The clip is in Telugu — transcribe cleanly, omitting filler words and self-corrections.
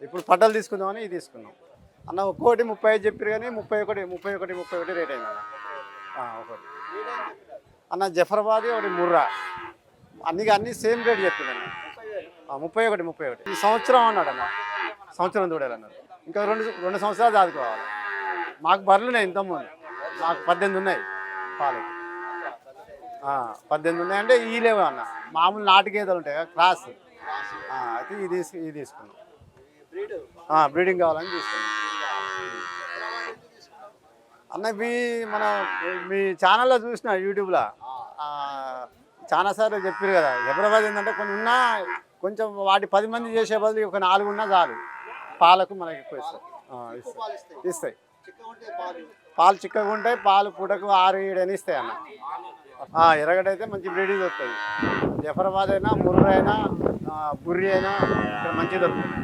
ఇప్పుడు పడ్డలు తీసుకుందామని ఇది తీసుకున్నాం అన్న. ఒక్కోటి 35 చెప్పారు కానీ 31 రేట్ అయింది అన్న. ఒకటి అన్న జఫరాబాద్, ఒకటి ముర్రా, అన్ని సేమ్ రేట్ చెప్పాను. 31 ఈ సంవత్సరం అన్నాడు అన్న. సంవత్సరం చూడాలన్నారు. ఇంకా రెండు సంవత్సరాలు చదువుకోవాలి. మాకు బర్రెలున్నాయి ఇంతకుముందు, మాకు 18 ఉన్నాయి పాలకి. 18 ఉన్నాయంటే ఈ లేవు అన్న. మామూలు నాటు గేదెలు ఉంటాయి కదా, క్రాస్. అయితే ఇది తీసుకున్నాం. బ్రీడింగ్ కావాలని తీసుకున్నాం అన్న. మీ ఛానల్లో చూసిన యూట్యూబ్లో చాలా సార్లు చెప్పారు కదా. జఫరాబాద్ ఏంటంటే కొన్ని ఉన్నా కొంచెం వాటి 10 మంది చేసే బదులు ఒక 4 ఉన్నా చాలు. పాలకు మనకి ఎక్కువ ఇస్తాయి. పాలు చిక్కగా ఉంటాయి. పాలు పూటకు 6-7 అని ఇస్తాయి అన్న. ఎర్రగడ్డ అయితే మంచి బ్రీడింగ్ దొరుకుతుంది. జఫరాబాద్ అయినా, ముర్రా అయినా, బుర్రి అయినా ఇక్కడ మంచిగా దొరుకుతుంది.